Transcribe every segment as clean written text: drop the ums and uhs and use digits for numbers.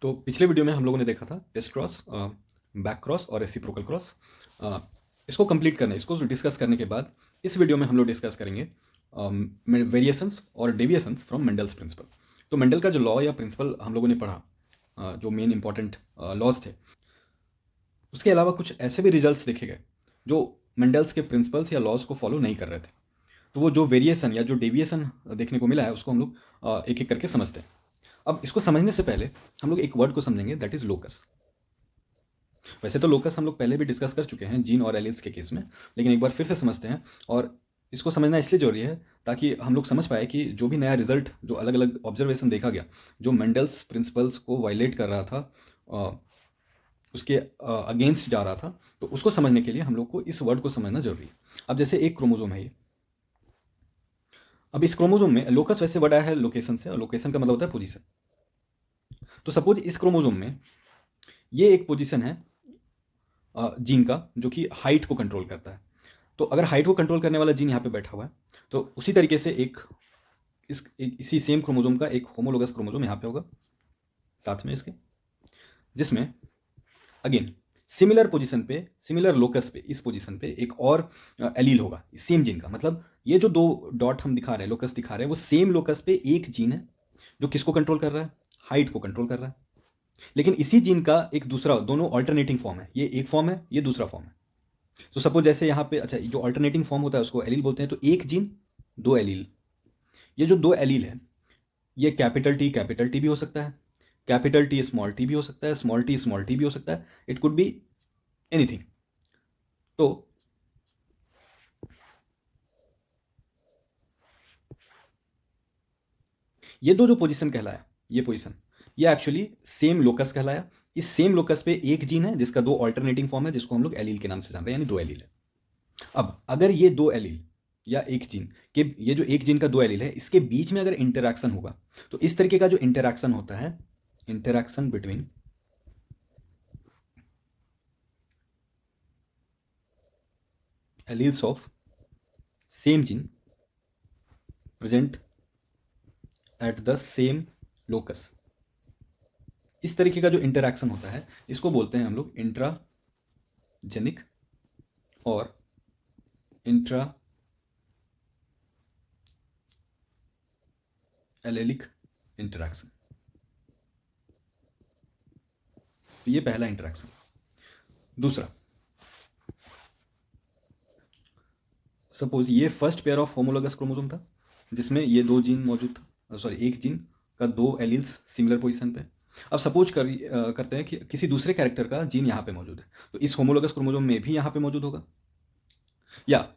तो पिछले वीडियो में हम लोगों ने देखा था टेस्ट क्रॉस, बैक क्रॉस और रेसिप्रोकल क्रॉस। इसको कंप्लीट करने, इसको डिस्कस करने के बाद इस वीडियो में हम लोग डिस्कस करेंगे वेरिएशंस और डेविएशंस फ्रॉम मेंडल्स प्रिंसिपल। तो मेंडल का जो लॉ या प्रिंसिपल हम लोगों ने पढ़ा, जो मेन इंपॉर्टेंट लॉज थे, उसके अलावा कुछ ऐसे भी रिजल्ट्स देखे गए जो मेंडल्स के प्रिंसिपल्स या लॉज को फॉलो नहीं कर रहे थे। तो वो जो वेरिएशन या जो डेविएशन देखने को मिला है उसको हम लोग एक एक करके समझते हैं। अब इसको समझने से पहले हम लोग एक वर्ड को समझेंगे, दैट इज लोकस। वैसे तो लोकस हम लोग पहले भी डिस्कस कर चुके हैं जीन और एलील्स के केस में, लेकिन एक बार फिर से समझते हैं। और इसको समझना इसलिए जरूरी है ताकि हम लोग समझ पाए कि जो भी नया रिजल्ट, जो अलग अलग ऑब्जर्वेशन देखा गया, जो मेंडल्स प्रिंसिपल्स को वायलेट कर रहा था, उसके अगेंस्ट जा रहा था, तो उसको समझने के लिए हम लोग को इस वर्ड को समझना जरूरी है। अब जैसे एक क्रोमोजोम है ये, अब इस क्रोमोजोम में लोकस वैसे वर्ड आया है लोकेशन से, और लोकेशन का मतलब होता है पोजीशन। तो सपोज इस क्रोमोजोम में ये एक पोजीशन है जीन का जो कि हाइट को कंट्रोल करता है। तो अगर हाइट को कंट्रोल करने वाला जीन यहाँ पे बैठा हुआ है, तो उसी तरीके से इसी सेम क्रोमोजोम का एक होमोलोगस क्रोमोजोम यहाँ पे होगा साथ में इसके, जिसमें अगेन सिमिलर पोजीशन पे, सिमिलर लोकस पे, इस पोजीशन पे एक और एलील होगा सेम जीन का। मतलब ये जो दो डॉट हम दिखा रहे हैं, लोकस दिखा रहे हैं, वो सेम लोकस पे एक जीन है जो किसको कंट्रोल कर रहा है, हाइट को कंट्रोल कर रहा है। लेकिन इसी जीन का एक दूसरा, दोनों ऑल्टरनेटिंग फॉर्म है, ये एक फॉर्म है, ये दूसरा फॉर्म है। तो सपोज जैसे यहाँ पे, अच्छा, जो ऑल्टरनेटिंग फॉर्म होता है उसको एलील बोलते हैं। तो एक जीन दो एलील, ये जो दो एलील है, ये कैपिटल टी भी हो सकता है, कैपिटल टी स्मॉल टी भी हो सकता है, स्मॉल टी भी हो सकता है, इट कुड बी एनीथिंग। तो ये दो जो पोजीशन कहलाया, ये पोजीशन, ये एक्चुअली सेम लोकस कहलाया। इस सेम लोकस पे एक जीन है जिसका दो ऑल्टरनेटिंग फॉर्म है, जिसको हम लोग एलील के नाम से जानते हैं, यानी दो एलील है। अब अगर ये दो एलील या एक जीन के, ये जो एक जीन का दो एलील है, इसके बीच में अगर इंटरैक्शन होगा, तो इस तरीके का जो इंटरैक्शन होता है, interaction between alleles of same gene present at the same locus, इस तरीके का जो इंटरैक्शन होता है, इसको बोलते हैं हम लोग इंट्राजेनिक और इंट्रा एलेलिक इंटरैक्शन। तो ये पहला इंटरैक्शन। दूसरा, सपोज ये first pair of homologous chromosome था जिसमें ये दो जीन मौजूद था, सॉरी, एक जीन का दो एलील्स सिमिलर पोजीशन पे। अब सपोज करते हैं कि किसी दूसरे कैरेक्टर का जीन यहाँ पे मौजूद है, तो इस होमोलोगस क्रोमोसोम में भी यहाँ पे मौजूद होगा, या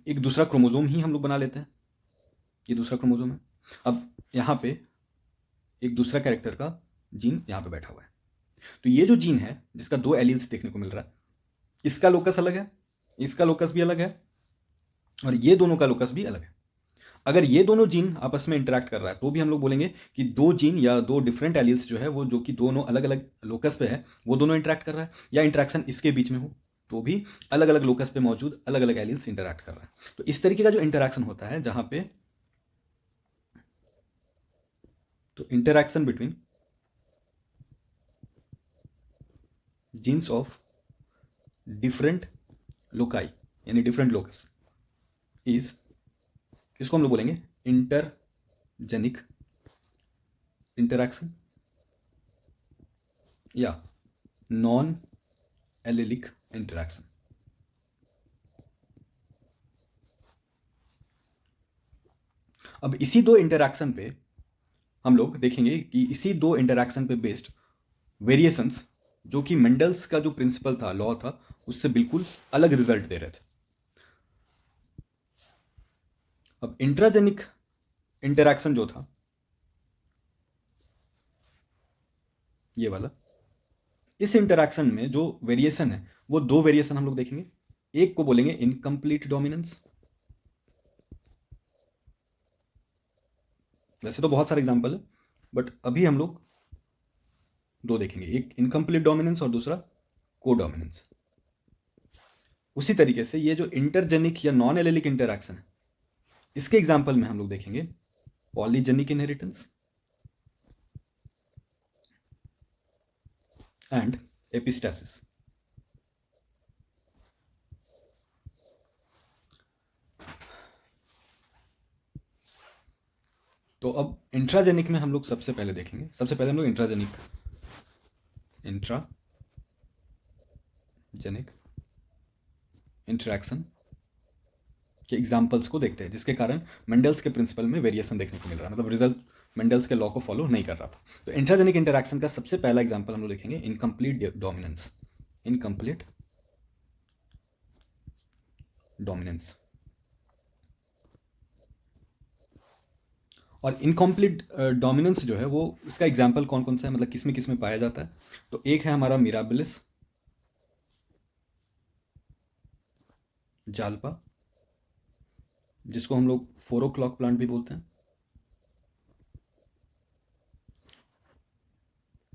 एक दूसरा क्रोमोसोम ही हम लोग बना लेते हैं, ये दूसरा क्रोमोसोम है। अब यहाँ पे एक दूसरा कैरेक्टर का जीन यहाँ पे बैठा हुआ है। तो ये जो जीन है जिसका दो एलील्स देखने को मिल रहा है, इसका लोकस अलग है, इसका लोकस भी अलग है, और ये दोनों का लोकस भी अलग है। अगर ये दोनों जीन आपस में इंटरेक्ट कर रहा है, तो भी हम लोग बोलेंगे कि दो जीन या दो डिफरेंट एलील्स जो है, वो जो कि दोनों अलग अलग लोकस पे है, वो दोनों इंटरेक्ट कर रहा है। या इंटरेक्शन इसके बीच में हो, तो भी अलग अलग लोकस पे मौजूद अलग अलग एलील्स इंटरेक्ट कर रहा है। तो इस तरीके का जो इंटरेक्शन होता है, जहां पे तो interaction between jeans of different loci, यानी डिफरेंट लोकस, इज, इसको हम लोग बोलेंगे इंटरजेनिक इंटरैक्शन या नॉन एलेलिक इंटरैक्शन। अब इसी दो इंटरैक्शन पे हम लोग देखेंगे कि इसी दो इंटरैक्शन पे बेस्ड वेरिएशंस, जो कि मेंडल्स का जो प्रिंसिपल था, लॉ था, उससे बिल्कुल अलग रिजल्ट दे रहे थे। अब इंट्राजेनिक इंटरैक्शन जो था, ये वाला, इस इंटरैक्शन में जो वेरिएशन है, वो दो वेरिएशन हम लोग देखेंगे। एक को बोलेंगे इनकम्प्लीट डोमिनेंस। वैसे तो बहुत सारे एग्जांपल है, बट अभी हम लोग दो देखेंगे, एक इनकम्प्लीट डोमिनेंस और दूसरा को डोमिनेंस। उसी तरीके से ये जो इंटरजेनिक या नॉन एलेलिक इंटरैक्शन है, इसके एग्जांपल में हम लोग देखेंगे पॉलीजेनिक इनहेरिटेंस एंड एपिस्टासिस। तो अब इंट्राजेनिक में हम लोग सबसे पहले देखेंगे, सबसे पहले हम लोग इंट्राजेनिक इंटरैक्शन के एग्जाम्पल्स को देखते हैं, जिसके कारण मेंडल्स के प्रिंसिपल में वेरिएशन देखने को मिल रहा है, मतलब रिजल्ट मेंडल्स के लॉ को फॉलो नहीं कर रहा था। तो इंट्राजेनिक इंटरैक्शन का सबसे पहला एग्जाम्पल हम लोग देखेंगे इनकम्प्लीट डोमिनेंस। Incomplete dominance. और इनकम्प्लीट डोमिनेंस जो है वो, इसका एग्जाम्पल कौन कौन सा है, मतलब किस में पाया जाता है। तो एक है हमारा मिराबिलिस जाल्पा, जिसको हम लोग 4 o'clock प्लांट भी बोलते हैं,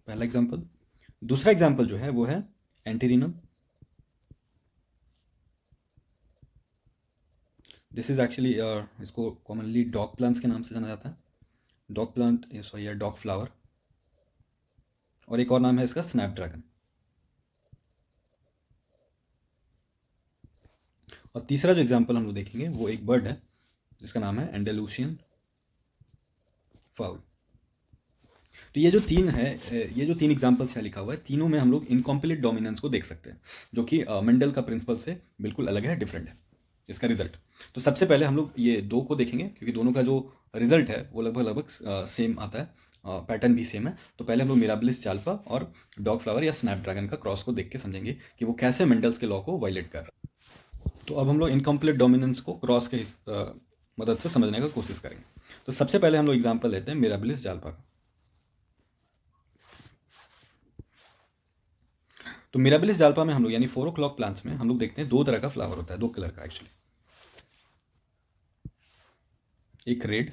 पहला एग्जाम्पल। दूसरा एग्जाम्पल जो है वो है एंटीरिनम। दिस इज एक्चुअली, इसको कॉमनली डॉग प्लांट्स के नाम से जाना जाता है, dog plant, sorry dog flower. और एक और नाम है इसका स्नैपड्रैगन। और तीसरा जो एग्जाम्पल हम लोग देखेंगे वो एक बर्ड है जिसका नाम है एंडेलुसियन फाउल। तो ये जो तीन है, ये जो तीन एग्जाम्पल्स है लिखा हुआ है, तीनों में हम लोग इनकम्प्लीट डोमिनेंस को देख सकते हैं, जो कि मेंडल का प्रिंसिपल से बिल्कुल अलग है, डिफरेंट है इसका रिजल्ट। तो सबसे पहले हम लोग ये दो को देखेंगे, क्योंकि दोनों का जो रिजल्ट है वो लगभग लगभग सेम आता है, पैटर्न भी सेम है। तो पहले हम लोग मिराबिलिस जाल्पा और डॉग फ्लावर या स्नैपड्रैगन का क्रॉस को देख के समझेंगे कि वो कैसे मेंडल्स के लॉ को वायलेट कर रहा है। तो अब हम लोग इनकम्प्लीट डोमिनेंस को क्रॉस के मदद से समझने का कोशिश करेंगे। तो सबसे पहले हम लोग एग्जाम्पल लेते हैं मिराबिलिस जाल्पा का। तो मिराबिलिस जाल्पा में हम लोग, यानी 4 o'clock प्लांट्स में हम लोग देखते हैं दो तरह का फ्लावर होता है, दो कलर का एक्चुअली, एक रेड।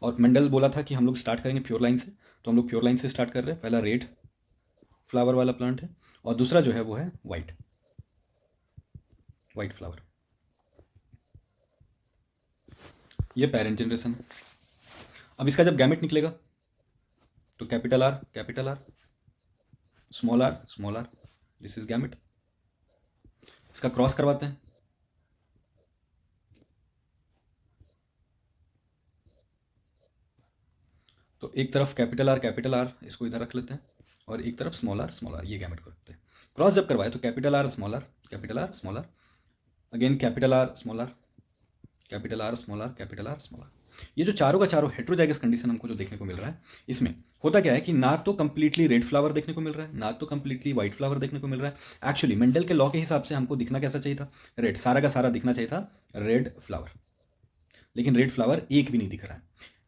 और मेंडल बोला था कि हम लोग स्टार्ट करेंगे प्योर लाइन से, तो हम लोग प्योर लाइन से स्टार्ट कर रहे हैं। पहला रेड फ्लावर वाला प्लांट है, और दूसरा जो है वो है वाइट, वाइट फ्लावर। ये पेरेंट जनरेशन है। अब इसका जब गैमेट निकलेगा तो capital R, small R, this is gamete. इसका क्रॉस करवाते हैं, तो एक तरफ कैपिटल आर इसको इधर रख लेते हैं, और एक तरफ स्मॉल आर, ये गैमेट को रखते हैं। क्रॉस जब करवाए तो capital R small R, again capital R small R, capital R small R, capital R small R. ये जो चारों का चारों हेट्रोजाइगस कंडीशन हमको जो देखने को मिल रहा है, इसमें होता क्या है कि ना तो कंप्लीटली रेड फ्लावर देखने को मिल रहा है, ना तो कंप्लीटली व्हाइट फ्लावर देखने को मिल रहा है। एक्चुअली मेंडल के लॉ के हिसाब से हमको दिखना कैसा चाहिए था, रेड, सारा का सारा दिखना चाहिए था रेड फ्लावर, लेकिन रेड फ्लावर एक भी नहीं दिख रहा है।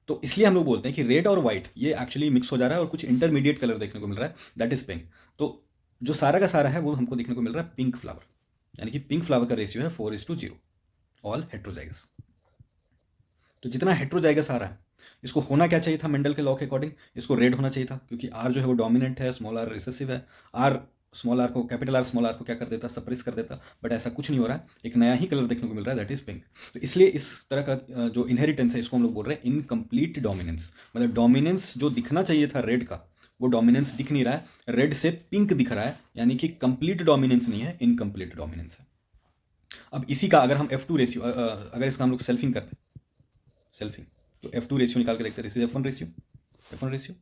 तो इसलिए हम लोग बोलते हैं कि रेड और व्हाइट ये एक्चुअली मिक्स हो जा रहा है और कुछ इंटरमीडिएट कलर देखने को मिल रहा है, दैट इज पिंक। तो जो सारा का सारा है वो हमको देखने को मिल रहा है पिंक फ्लावर, यानी कि पिंक फ्लावर का रेशियो है 4:0, ऑल हेट्रोजाइगस। तो जितना हेट्रोजाइगस आ रहा है, इसको होना क्या चाहिए था मेंडल के लॉ के अकॉर्डिंग, इसको रेड होना चाहिए था, क्योंकि आर जो है वो डोमिनेंट है, स्मॉल आर रिसेसिव है। आर स्मॉल आर को, कैपिटल आर स्मॉल आर को क्या कर देता, सप्रेस कर देता, बट ऐसा कुछ नहीं हो रहा है, एक नया ही कलर देखने को मिल रहा है, दैट इज पिंक। तो इसलिए इस तरह का जो इनहेरिटेंस है इसको हम लोग बोल रहे हैं इनकम्प्लीट डोमिनेंस, मतलब डोमिनेंस जो दिखना चाहिए था रेड का वो डोमिनेंस दिख नहीं रहा है, रेड से पिंक दिख रहा है, यानी कि कंप्लीट डोमिनेंस नहीं है, इनकम्प्लीट डोमिनेंस है। अब इसी का अगर हम F2 रेशियो, अगर इसका हम लोग सेल्फिंग करते हैं, सेल्फिंग, तो F2 रेशियो निकाल के देखते हैं, दिस इज F1 रेशियो,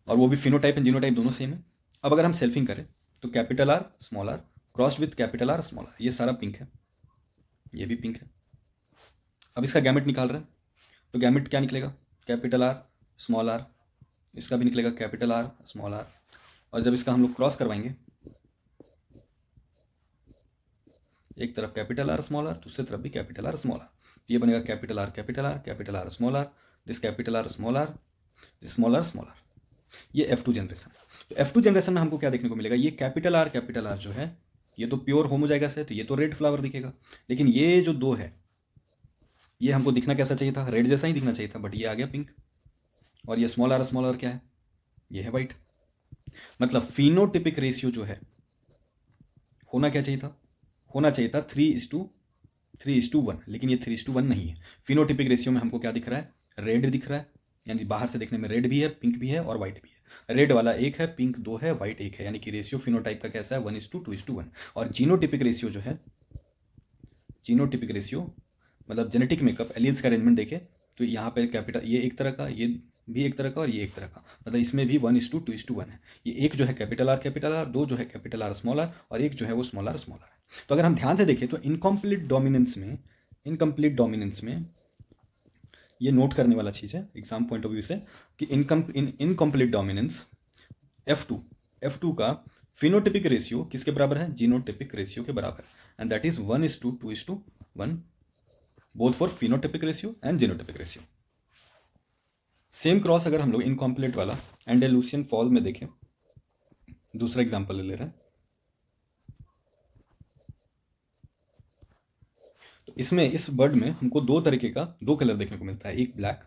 और वो भी फिनोटाइप एंड जीनोटाइप दोनों सेम है। अब अगर हम सेल्फिंग करें तो capital R small R cross with capital R small R, ये सारा पिंक है, ये भी पिंक है। अब इसका गैमेट निकाल रहे हैं, तो गैमेट क्या निकलेगा, कैपिटल आर स्मॉल आर, इसका भी निकलेगा कैपिटल आर स्मॉल आर। और जब इसका हम लोग क्रॉस करवाएंगे, एक तरफ कैपिटल आर स्मॉल आर, दूसरी तरफ भी कैपिटल आर स्मॉल आर, ये बनेगा capital R capital R, capital R small R, this capital R small R, this small R. ये F2 जनरेशन। तो F2 जनरेशन में हमको क्या देखने को मिलेगा, ये कैपिटल आर जो है ये तो प्योर होमोजाइगस है, तो ये तो रेड फ्लावर दिखेगा, लेकिन ये जो दो है ये हमको दिखना कैसा चाहिए था, रेड जैसा ही दिखना चाहिए था, बट ये आ गया पिंक। और ये स्मॉल आर क्या है, ये है वाइट। मतलब फिनोटिपिक रेशियो जो है होना क्या चाहिए था, होना चाहिए था 3:1, लेकिन ये 3:1 नहीं है। फिनोटिपिक रेशियो में हमको क्या दिख रहा है, रेड दिख रहा है, यानी बाहर से देखने में रेड भी है, पिंक भी है और वाइट भी है। रेड वाला 1 है, पिंक 2 है, वाइट 1 है, यानी कि रेशियो फिनोटाइप का कैसा है 1:2:1। और जीनोटिपिक रेशियो जो है, जीनोटिपिक रेशियो मतलब जेनेटिक मेकअप एलील्स का अरेंजमेंट देखें तो यहाँ पे कैपिटल ये एक तरह का, ये भी एक तरह का और ये एक तरह का, मतलब इसमें भी 1:2:1 है। ये एक जो है कैपिटल आर, दो जो है कैपिटल आर स्मॉल आर, और एक जो है वो स्मॉल आर है। तो अगर हम ध्यान से देखें तो इनकम्प्लीट डोमिनेंस में ये नोट करने वाला चीज़ है एग्जाम पॉइंट ऑफ व्यू से कि इनकम्प्लीट डोमिनेंस F2 का फिनोटिपिक रेशियो किसके बराबर है, जीनोटिपिक रेशियो के बराबर, and that is 1:2:1 both for phenotypic ratio and genotypic ratio. Same cross अगर हम लोग इनकम्प्लीट वाला एंडेलुसियन फॉल में देखें, दूसरा एग्जाम्पल ले रहे हैं, तो इसमें इस बर्ड में हमको दो तरीके का दो कलर देखने को मिलता है, एक ब्लैक,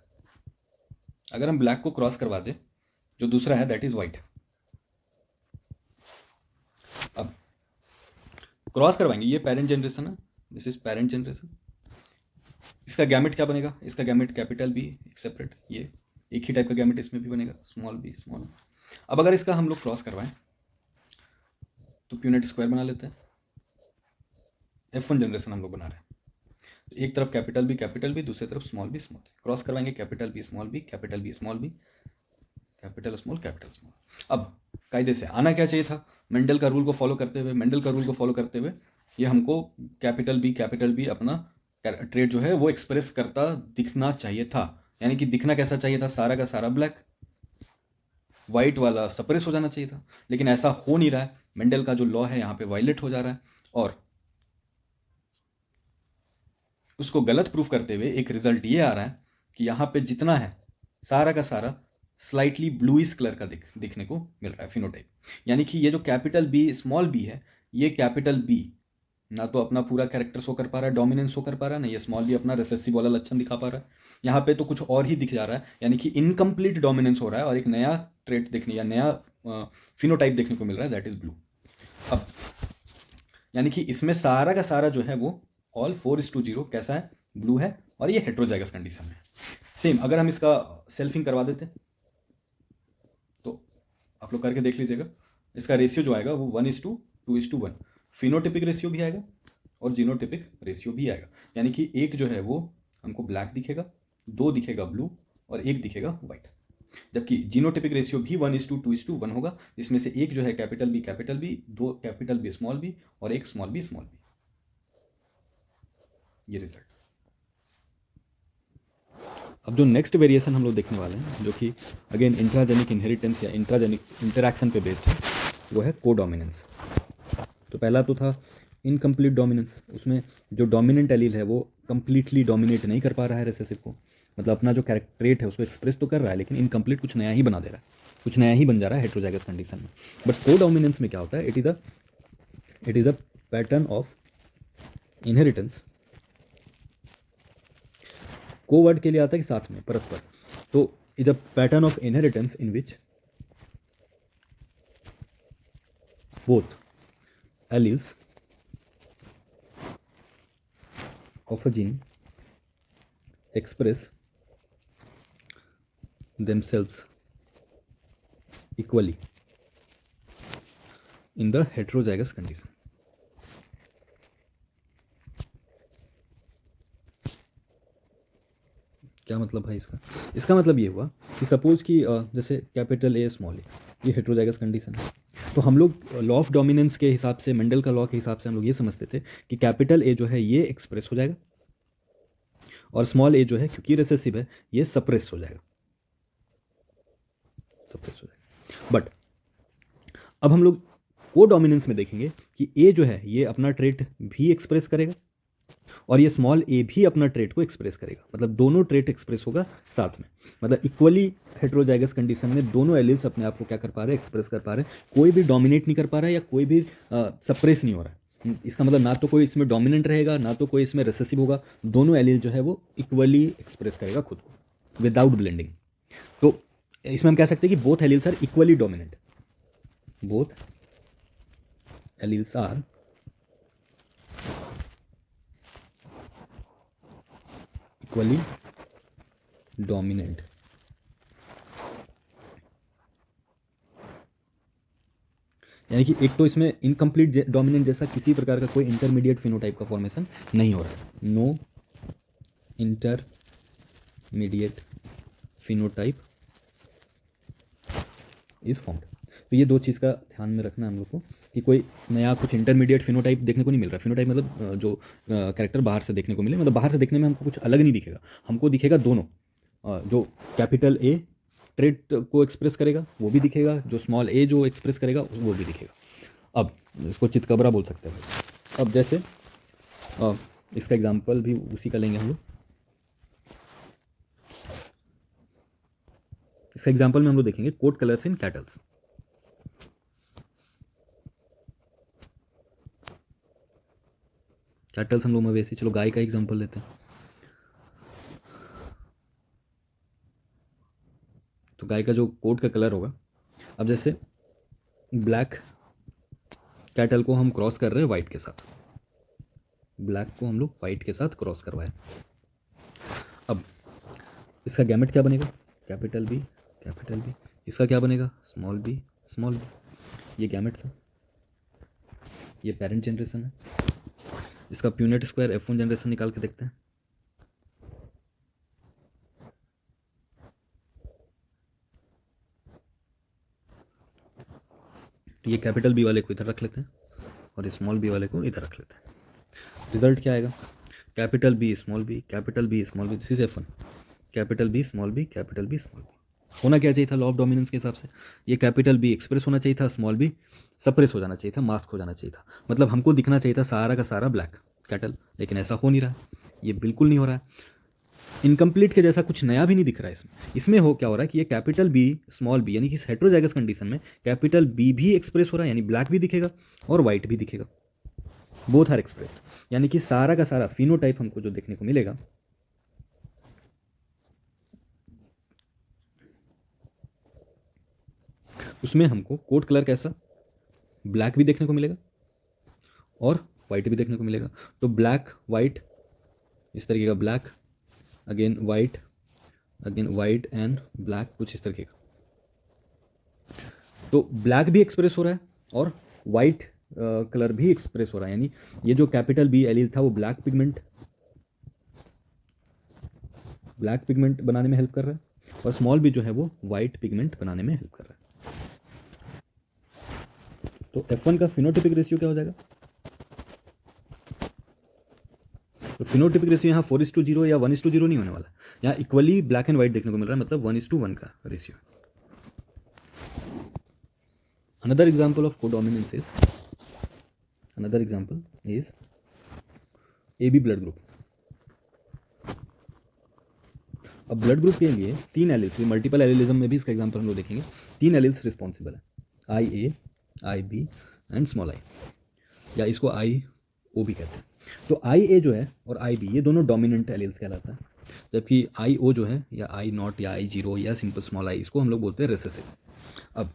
अगर हम ब्लैक को क्रॉस करवा दें, जो दूसरा है दैट इज वाइट। अब क्रॉस करवाएंगे, ये पेरेंट जनरेशन है, दिस इज पेरेंट जनरेशन, इसका गैमेट क्या बनेगा, इसका गैमेट कैपिटल बी सेपरेट, ये एक ही टाइप का गैमेट इसमें भी बनेगा, स्मॉल बी स्मॉल। अब अगर इसका हम लोग क्रॉस करवाएं तो प्यूनेट स्क्वायर बना लेते हैं, F1 जनरेशन हम लोग बना रहे हैं, तो एक तरफ कैपिटल बी दूसरी तरफ स्मॉल बी स्मॉल, क्रॉस करवाएंगे capital B small B, capital B small B, capital small capital small. अब कायदे से आना क्या चाहिए था, मेंडल का रूल को फॉलो करते हुए ये हमको कैपिटल बी अपना ट्रेड जो है वो एक्सप्रेस करता दिखना चाहिए था, यानी कि दिखना कैसा चाहिए था, सारा का सारा ब्लैक, वाइट वाला सप्रेस हो जाना चाहिए था, लेकिन ऐसा हो नहीं रहा है। मेंडल का जो लॉ है यहाँ पे वायलेट हो जा रहा है, और उसको गलत प्रूफ करते हुए एक रिजल्ट ये आ रहा है कि यहाँ पे जितना है सारा का सारा स्लाइटली ब्लूइश कलर का दिखने को मिल रहा है फिनोटाइप, यानी कि ये जो कैपिटल बी स्मॉल बी है, ये कैपिटल बी ना तो अपना पूरा कैरेक्टर शो कर पा रहा है, डोमिनेंस शो कर पा रहा है, ना ये स्मॉल बी अपना रिसेसिव वाला लक्षण दिखा पा रहा है, यहाँ पे तो कुछ और ही दिख जा रहा है, यानी कि इनकम्प्लीट डोमिनेंस हो रहा है और एक नया ट्रेट देखने या नया फिनोटाइप देखने को मिल रहा है, दैट इज ब्लू। अब यानी कि इसमें सारा का सारा जो है वो ऑल 4:0 कैसा है, ब्लू है, और ये हेट्रोजाइगस कंडीशन है। सेम अगर हम इसका सेल्फिंग करवा देते तो आप लोग करके देख लीजिएगा, इसका रेशियो जो आएगा वो 1:2:1 फिनोटिपिक रेशियो भी आएगा और जीनोटिपिक रेशियो भी आएगा, यानी कि एक जो है वो हमको ब्लैक दिखेगा, दो दिखेगा ब्लू और एक दिखेगा वाइट, जबकि जीनोटिपिक रेशियो भी 1:2:1 होगा, जिसमें से एक जो है कैपिटल बी, दो कैपिटल बी और एक स्मॉल बी, ये रिजल्ट। अब जो नेक्स्ट वेरिएशन हम लोग देखने वाले हैं, जो कि अगेन इंट्राजेनिक इनहेरिटेंस या इंट्राजेनिक इंटरैक्शन पे बेस्ड है, वो है कोडोमिनेंस। तो पहला तो था इनकम्प्लीट डोमिनेंस, उसमें जो डोमिनेंट एलील है वो कंप्लीटली डोमिनेट नहीं कर पा रहा है रिसेसिव को, मतलब अपना जो कैरेक्टर ट्रेट है उसको एक्सप्रेस तो कर रहा है, लेकिन इनकम्प्लीट कुछ नया ही बना दे रहा है, कुछ नया ही बन जा रहा है हेट्रोजाइगस कंडीशन में। बट कोडोमिनेंस में क्या होता है, it is a pattern of inheritance, को वर्ड के लिए आता है कि साथ में परस्पर, तो is a pattern of inheritance in which both alleles of a gene express themselves equally in the heterozygous condition. क्या मतलब भाई इसका, इसका मतलब ये हुआ कि सपोज कि जैसे कैपिटल ए स्मॉल ए, ये हेट्रोजाइगस कंडीशन है, तो हम लोग लॉ ऑफ डोमिनेंस के हिसाब से, मेंडल का लॉ के हिसाब से हम लोग ये समझते थे कि कैपिटल ए जो है ये एक्सप्रेस हो जाएगा और स्मॉल ए जो है क्योंकि रिसेसिव है ये सप्रेस हो जाएगा, बट अब हम लोग को डोमिनेंस में देखेंगे कि ए जो है ये अपना ट्रेट भी एक्सप्रेस करेगा और ये स्मॉल ए भी अपना ट्रेट को एक्सप्रेस करेगा, मतलब दोनों ट्रेट एक्सप्रेस होगा साथ में, मतलब इक्वली हेट्रोजाइगस कंडीशन में दोनों एलिल्स अपने आप को क्या कर पा रहे हैं, एक्सप्रेस कर पा रहे हैं, कोई भी डोमिनेट नहीं कर पा रहा है या कोई भी सप्रेस नहीं हो रहा है। इसका मतलब ना तो कोई इसमें डोमिनेंट रहेगा ना तो कोई इसमें रिसेसिव होगा, दोनों एलिल जो है वो इक्वली एक्सप्रेस करेगा खुद को विदाउट ब्लेंडिंग। तो इसमें हम कह सकते हैं कि both alleles are equally dominant, both alleles are equally dominant यानी कि एक तो इसमें इनकम्प्लीट डोमिनेंट जैसा किसी प्रकार का कोई इंटरमीडिएट फिनोटाइप का फॉर्मेशन नहीं हो रहा है, no intermediate phenotype is found. तो ये दो चीज़ का ध्यान में रखना है हम लोग को कि कोई नया कुछ इंटरमीडिएट फिनोटाइप देखने को नहीं मिल रहा। फिनोटाइप मतलब जो कैरेक्टर बाहर से देखने को मिले, मतलब बाहर से देखने में हमको कुछ अलग नहीं दिखेगा, हमको दिखेगा दोनों। जो कैपिटल ए ट्रेड को एक्सप्रेस करेगा वो भी दिखेगा, जो स्मॉल ए जो एक्सप्रेस करेगा वो भी दिखेगा। अब इसको चितकबरा बोल सकते हैं भाई। अब जैसे इसका एग्जांपल भी उसी का लेंगे हम लोग। इसका एग्जांपल में हम लोग देखेंगे coat colours in cattles. Cattles हम लोग मवेशी, चलो गाय का एग्जांपल लेते हैं। तो गाय का जो कोट का कलर होगा, अब जैसे ब्लैक कैटल को हम क्रॉस कर रहे हैं वाइट के साथ, ब्लैक को हम लोग वाइट के साथ क्रॉस करवाएं। अब इसका गैमेट क्या बनेगा, कैपिटल बी कैपिटल बी। इसका क्या बनेगा, स्मॉल बी स्मॉल बी। ये गैमेट था, ये पेरेंट जनरेशन है। इसका प्यूनेट स्क्वायर F1 जनरेशन निकाल के देखते हैं। तो ये कैपिटल बी वाले को इधर रख लेते हैं और स्मॉल बी वाले को इधर रख लेते हैं। रिजल्ट क्या आएगा, capital B small B capital B small B, this is F1। Capital B small B capital B small B. होना क्या चाहिए था लॉ ऑफ डोमिनेंस के हिसाब से, ये कैपिटल बी एक्सप्रेस होना चाहिए था, स्मॉल बी सप्रेस हो जाना चाहिए था, मास्क हो जाना चाहिए था। मतलब हमको दिखना चाहिए था सारा का सारा ब्लैक कैटल, लेकिन ऐसा हो नहीं रहा है, ये बिल्कुल नहीं हो रहा है। इनकम्प्लीट के जैसा कुछ नया भी नहीं दिख रहा है इसमें हो क्या हो रहा है कि ये कैपिटल बी स्मॉल बी, यानी कि इस हेट्रोजाइगस कंडीशन में कैपिटल बी भी एक्सप्रेस हो रहा है, यानी ब्लैक भी दिखेगा और वाइट भी दिखेगा, बोथ आर एक्सप्रेस्ड। यानी कि सारा का सारा फिनोटाइप हमको जो देखने को मिलेगा उसमें हमको कोट कलर कैसा, ब्लैक भी देखने को मिलेगा और वाइट भी देखने को मिलेगा। तो ब्लैक वाइट, इस तरीके का black again white and black, कुछ इस तरीके का। तो ब्लैक भी एक्सप्रेस हो रहा है और वाइट कलर भी एक्सप्रेस हो रहा है, यानी ये जो कैपिटल बी एलील था वो ब्लैक पिगमेंट बनाने में हेल्प कर रहा है और स्मॉल बी जो है वो वाइट पिगमेंट बनाने में हेल्प कर रहा है। तो F1 का फिनोटिपिक रेशियो क्या हो जाएगा, तो फिनोटिपिक रेशियो यहाँ 4:0 या 1:0 नहीं होने वाला, यहाँ इक्वली ब्लैक एंड व्हाइट देखने को मिल रहा है, मतलब 1:1 का ratio. Another example of codominance is AB blood group. अब ब्लड ग्रुप के लिए 3 एलिल्स, मल्टीपल एलिलिज्म में भी इसका एग्जाम्पल हम लोग देखेंगे, 3 एलिल्स रिस्पॉन्सिबल है, IA, IB and small i, या इसको IO भी कहते हैं। तो IA जो है और IB ये दोनों डोमिनेंट एलिल्स कहलाता है, जबकि IO जो है या I0 या I0 या सिंपल स्मॉल i, इसको हम लोग बोलते हैं रिसेसिव। अब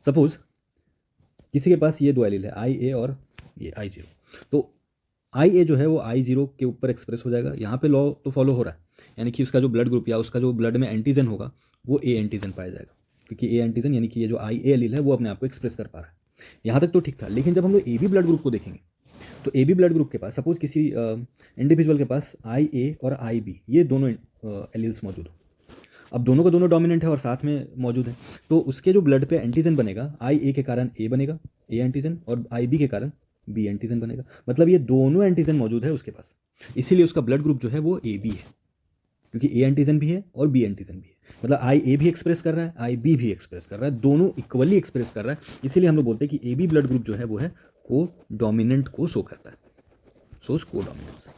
सपोज किसी के पास ये दो एलील है IA और ये I0, तो IA जो है वो I0 के ऊपर एक्सप्रेस हो जाएगा। यहाँ पे लॉ तो फॉलो हो रहा है, यानी कि उसका जो ब्लड ग्रुप या उसका जो ब्लड में एंटीजन होगा वो A एंटीजन पाया जाएगा, क्योंकि A एंटीजन यानी कि ये जो IA एलील है वो अपने आप को एक्सप्रेस कर पा रहा है। यहाँ तक तो ठीक था, लेकिन जब हम लोग AB ब्लड ग्रुप को देखेंगे तो AB ब्लड ग्रुप के पास सपोज किसी इंडिविजुअल के पास IA और IB ये दोनों एलील्स मौजूद हो, अब दोनों का दोनों डोमिनेंट है और साथ में मौजूद है, तो उसके जो ब्लड पे एंटीजन बनेगा IA के कारण A बनेगा A एंटीजन, और IB के कारण B एंटीजन बनेगा। मतलब ये दोनों एंटीजन मौजूद है उसके पास, इसीलिए उसका ब्लड ग्रुप जो है वो AB है, क्योंकि A एंटीजन भी है और B एंटीजन भी है। मतलब IA भी एक्सप्रेस कर रहा है, IB भी एक्सप्रेस कर रहा है, दोनों इक्वली एक्सप्रेस कर रहा है, इसीलिए हम लोग बोलते हैं कि AB ब्लड ग्रुप जो है वो है को डोमिनेंट को शो करता है, शोज को डोमिनेंस।